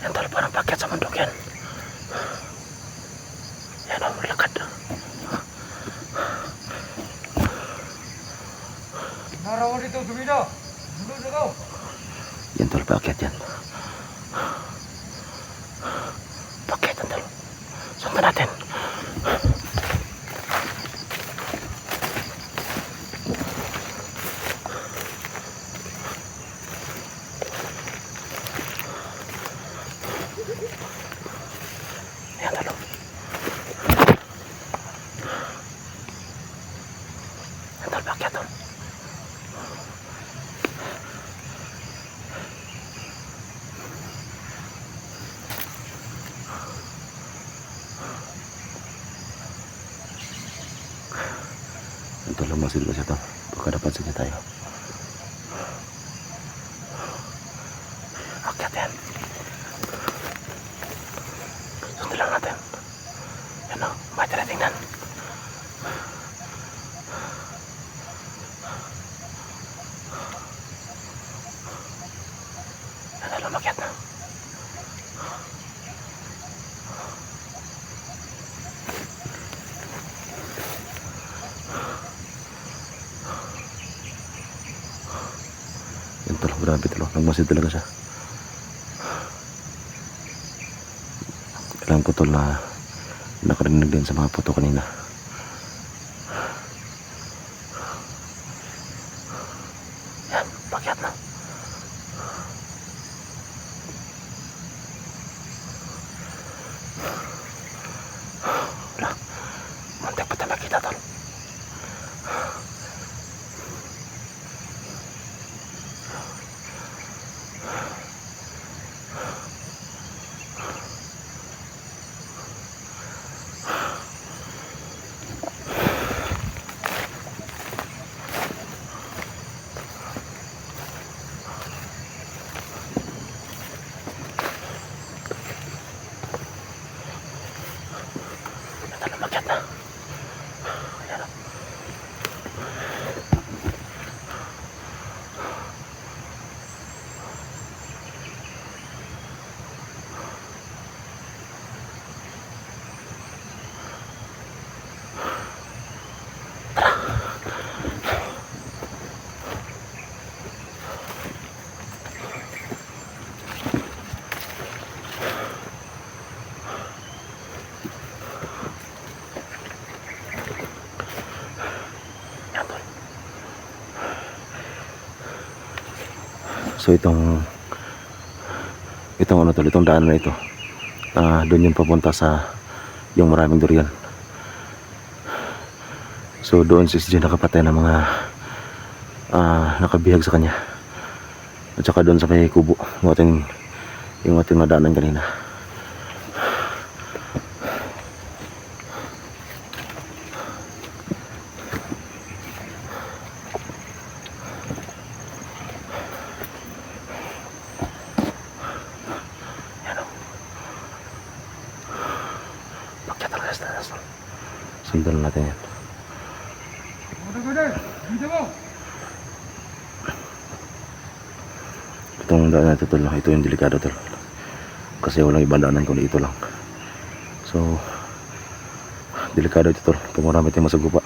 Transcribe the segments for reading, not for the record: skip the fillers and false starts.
Yan tol, parang paket sa mandok yan. Yan o, lakad. Naraw dito, Dumino. Dulu na daw. Yan tol, paket yan. Paket yan tol. Sundan natin. Yan tol. Yan tol, paket tol. Ito lang masil ba siya to? Baka dapat saja tayo. Akyat yan. Sundan lang natin. Yan o, baca na tingnan. Yan o, lumakyat na. Yan tol, grabe tol. Nagmasid talaga siya. Alam ko tol na nakarinig din sa mga puto kanina. Yan, pakyat na. Wala, muntik pa tayo makita tol. Ito, lumakyat na. Ayan o. Yan tol. So itong ano tol, itong daan na ito, doon yung papunta sa yung maraming durian. So doon si SJ nakapatay ng mga nakabihag sa kanya. At saka doon sa may kubo yung ating nadaanan kanina. Pakyat talaga sa taas. Sundan natin yan. Gede, dito mo. Itong daan natin tol, ito yung delikado tol. Kasi walang ibang daanan kundi ito lang. So delikado ito tol, pag marami tayong masagupa.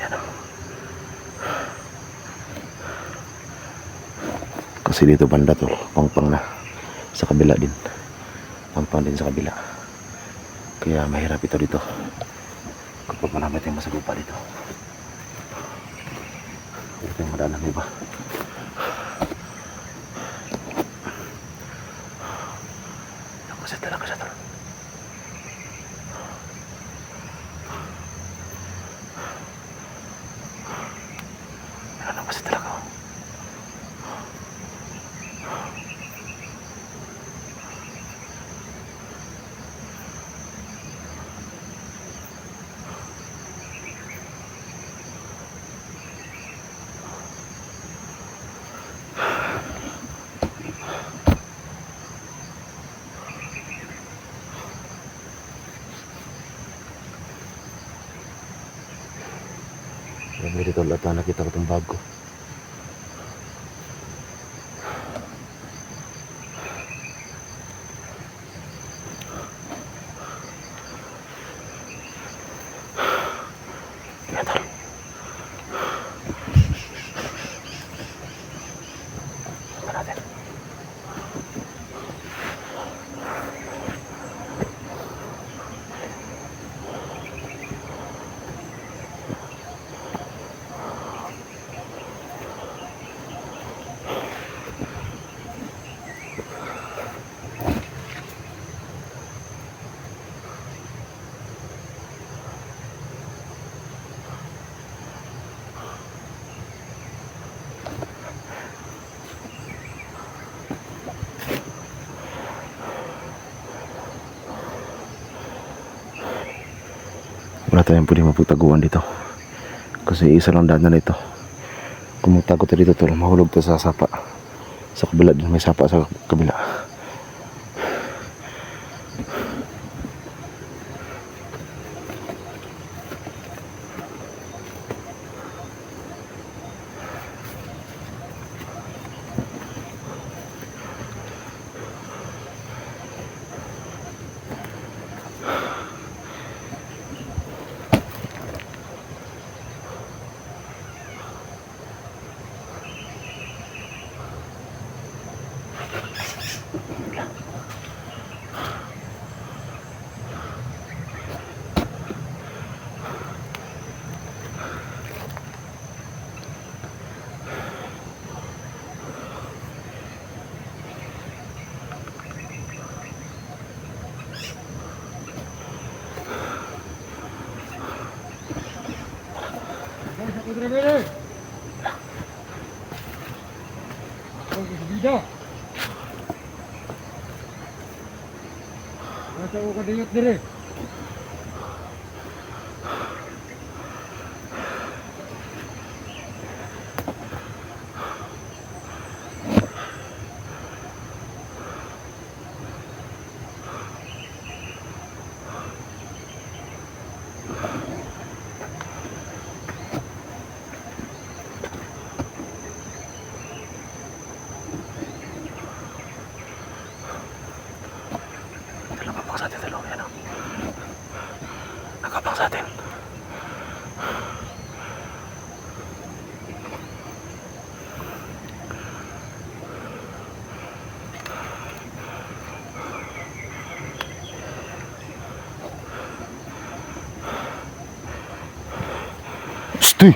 Yan o. Kasi dito banda to, pangpang na. Sa kabila din. Pangpang din sa kabila. Kaya mahirap ito dito kapag marami tayong masagupa dito. Ito yung madaanan iba. Kasi talaga siya tol. Ano kasi talaga. Dami dito lahat na nakita ko itong bago. Kaya tol. Saka natin. Wala tayong pwede mapagtaguan dito kasi isa lang daan na nito. Kung magtago tayo dito tol, mahulog tayo sa sapa sa kabila din, may sapa sa kabila. Ako dito rin eh. Ako sa bida. Nasa ko kadiyot dire. Nakapang sa atin talo, yan o. Nakapang sa atin. Stay!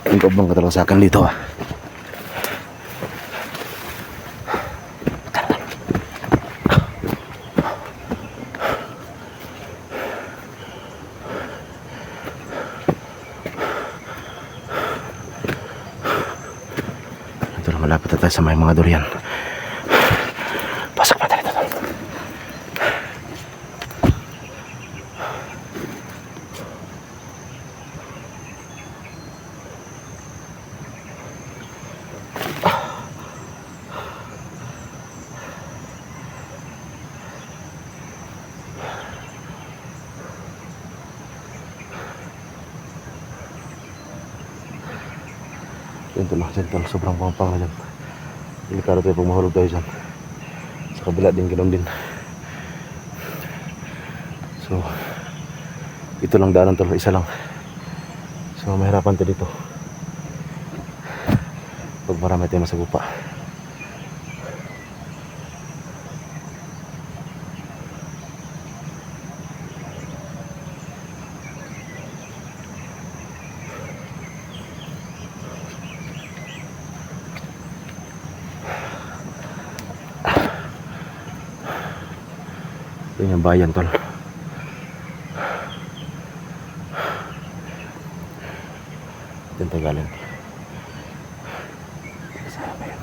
Ang kabang ka talaga sa akin dito ah. Ito na, malapit na tayo sa may mga durian. Pasok pa tayo dito. Gentle, sobrang pangpang na dyan. Delikado tayo pag mahulog tayo dyan. Sa kabila din, ganoon din. So, ito lang daanan tol, isa lang. So, mahirapan tayo dito. Pag marami tayo masagupa. Ito yung bayan tol. Ito yung tagalan. Saan ba yun?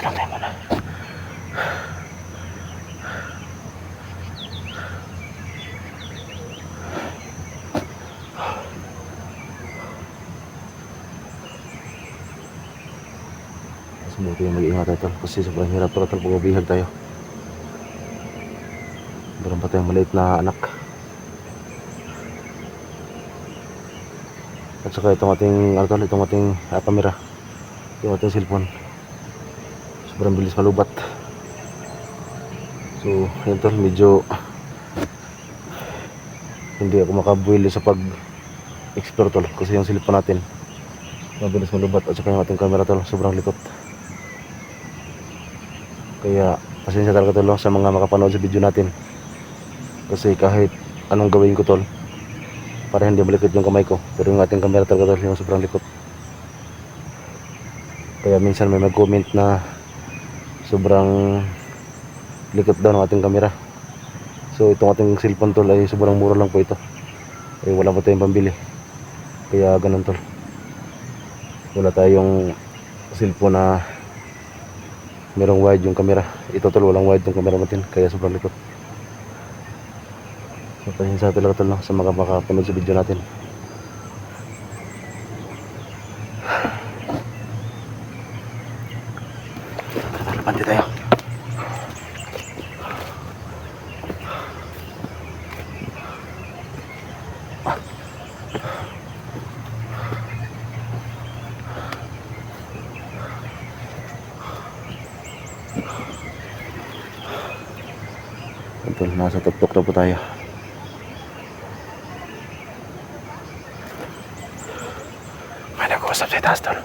lang tayo muna. Mabuti yung mag-iingat tayo tol, kasi sobrang hirap tol pag mabihag tayo. Meron pa tayong maliit na anak. At saka itong ating ano tol, itong ating camera, itong ating cellphone, sobrang bilis malubat. So yun tol, medyo hindi ako makabuwili sa pag-explore tol, kasi yung cellphone natin mabilis malubat, at saka yung ating camera tol sobrang likot. Kaya pasensya talaga tol sa mga makapanood sa video natin, kasi kahit anong gawin ko tol para hindi malikot yung kamay ko, pero yung ating camera talaga tol yung sobrang likot. Kaya minsan may mag-comment na sobrang likot daw ng ating camera. So itong ating cellphone tol ay sobrang mura lang po ito, ay wala pa tayong pambili, kaya ganun tol. Wala tayong cellphone na merong wide yung camera. Ito tol, walang wide yung camera natin, kaya sobrang likot. So pasensya talaga tol sa mga makapanood sa video natin. Tara, pandi tayo. Tol, nasa tuktok na po tayo. May nag-uusap sa itaas tol.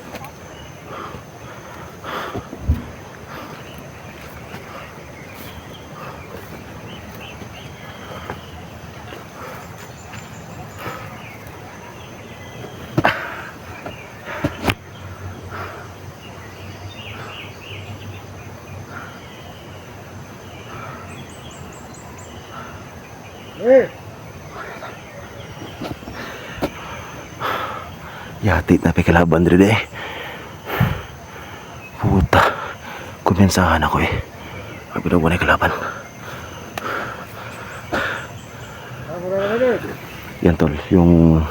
Yati na pikilaban rin eh. Puta, kumensahan ako eh. Sabi daw na kalaban. Yan tol, yung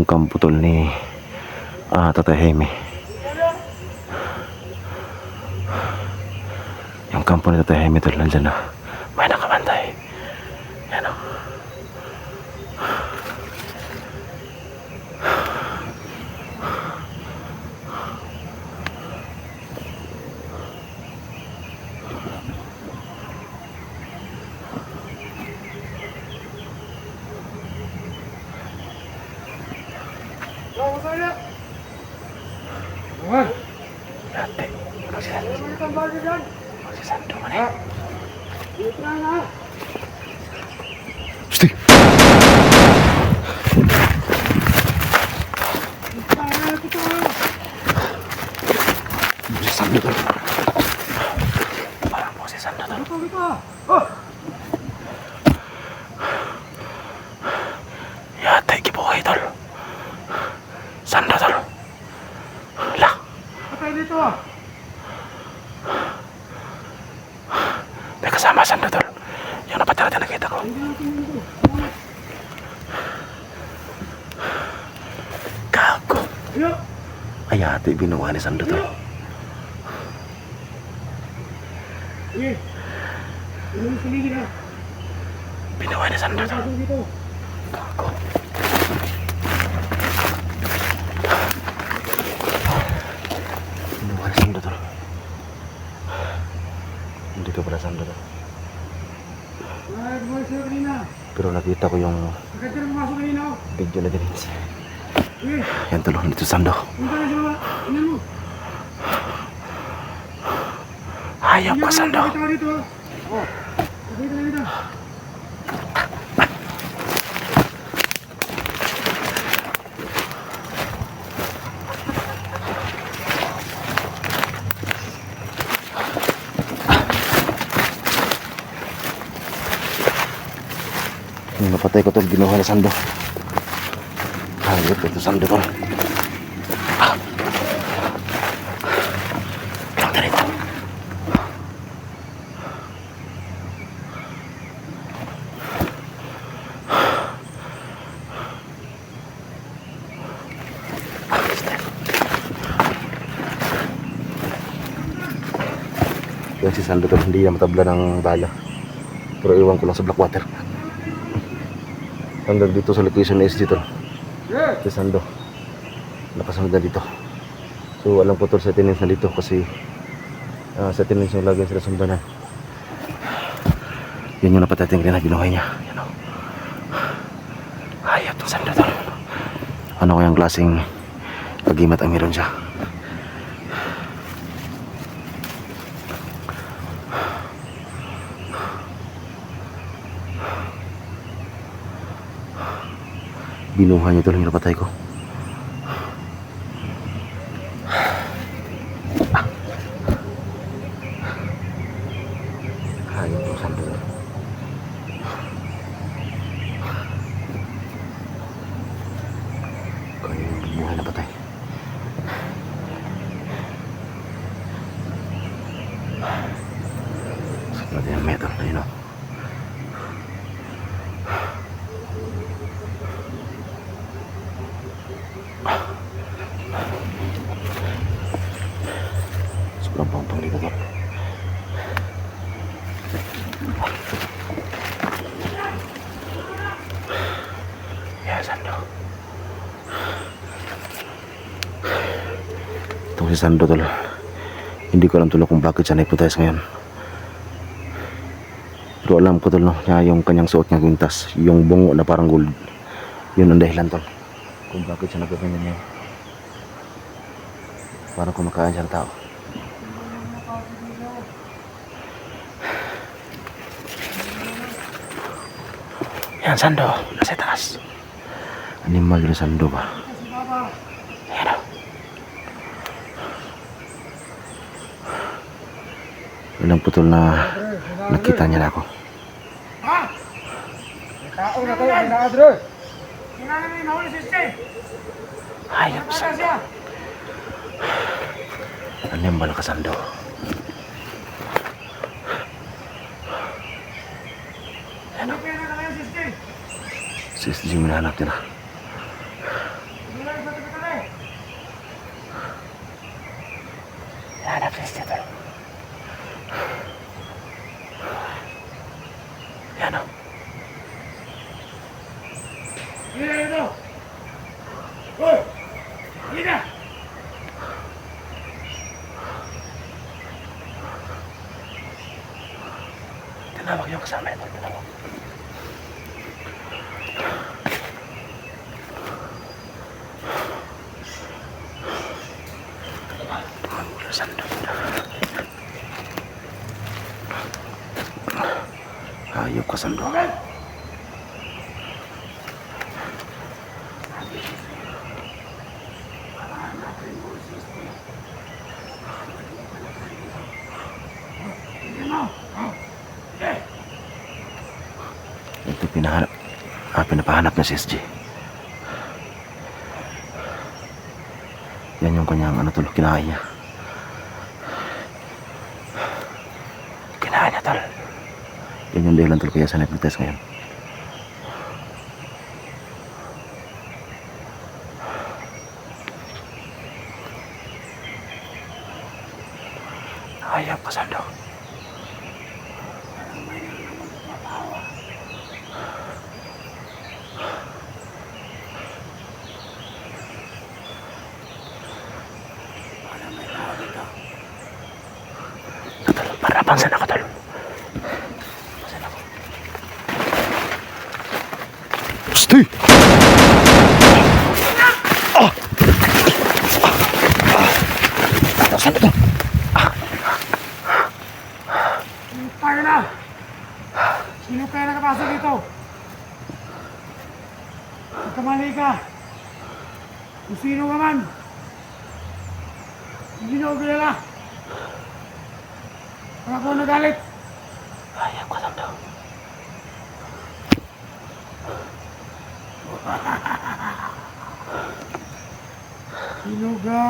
kampo tol ni Tatay Jaime. Yung kampo ni Tatay Jaime tol, nandyan na. May nakabantay. Yan o. Yate, magsisando man eh. Stay! Magsisando tol. Parang magsisando tol. Yate, kibuhay tol. Sando tol. Lah. Dito. May kasama sando tol. Yung napatira na nakita ko. Gago. Ay ate, binuha ni sando tol. Binuha ni sando tol. Gago. Binuha ni sando tol. Dito pala sando tol. Pero nakita ko yung video na din. Yan tol, dito sando. Hayop ka sando. Yung napatay ko tol, ginuha na sando. Hayop, ito sando tol. Bilang na rin. Yan si Sando tol, hindi niya matabla ng bala. Pero iwan ko lang sa Blackwater. Hanggang dito sa location na SG tol. Yeah. Si Sando. Nakasunod na dito. So alam ko tol sa tenants na dito kasi sa tenants yung lagi sila sundanan. Yan yung napatating rin na binuhay niya. Yan o. Hayop ng Sando tol. Ano kayang klaseng pagimat ang meron siya? Binuha niya tol yung napatay ko. Hayop ng Sando tol. Kaya yung binuhay na patay. Natin yung metal na yun o. Sobrang pampang dito tol. Yeah, Sando. Itong si Sando tol. Hindi ko alam tol kung bakit siya na-hypnotize ngayon. Pero alam ko tol no, yung kanyang suot niya kwintas, yung bungo na parang gold. Yun ang dahilan tol kung bakit siya nagkaganyan niya. Parang kumakain siya ng tao. Yan Sando, nasa taas. Animal na Sando ba? Ayan o. Ilang putol na nakita niya na ako. Tao na kayo, may naadro. Kailangan na yung nahuli si Steve. Hayop Sando. Animal ka Sando. Ano kaya na kayo si Steve? Sis, di mo nahanap nila. Hindi lang sa tabi-tabi. Nahanap si Steve. Yan o. Hindi na ito. Hoy! Hindi na! Tinawag yung kasama ito. Tinawag. Sando. Hayop ka Sando. Ito pinapahanap na si SG. Yan yung kanyang ano tol, kinain niya. Kinain niya tol. Yan yung dahilan tol kaya sa nag-test ngayon. Hayop ka Sando. Tol, parapansan ako tol. Pansan ako. Stay! Saan ito? Tayo na! Sino kaya nakapasok dito? Magkamali ka! Kung sino ka man! Hindi na ako kilala! Kung ako nagalit! Hayop ka Sando. Sino ka?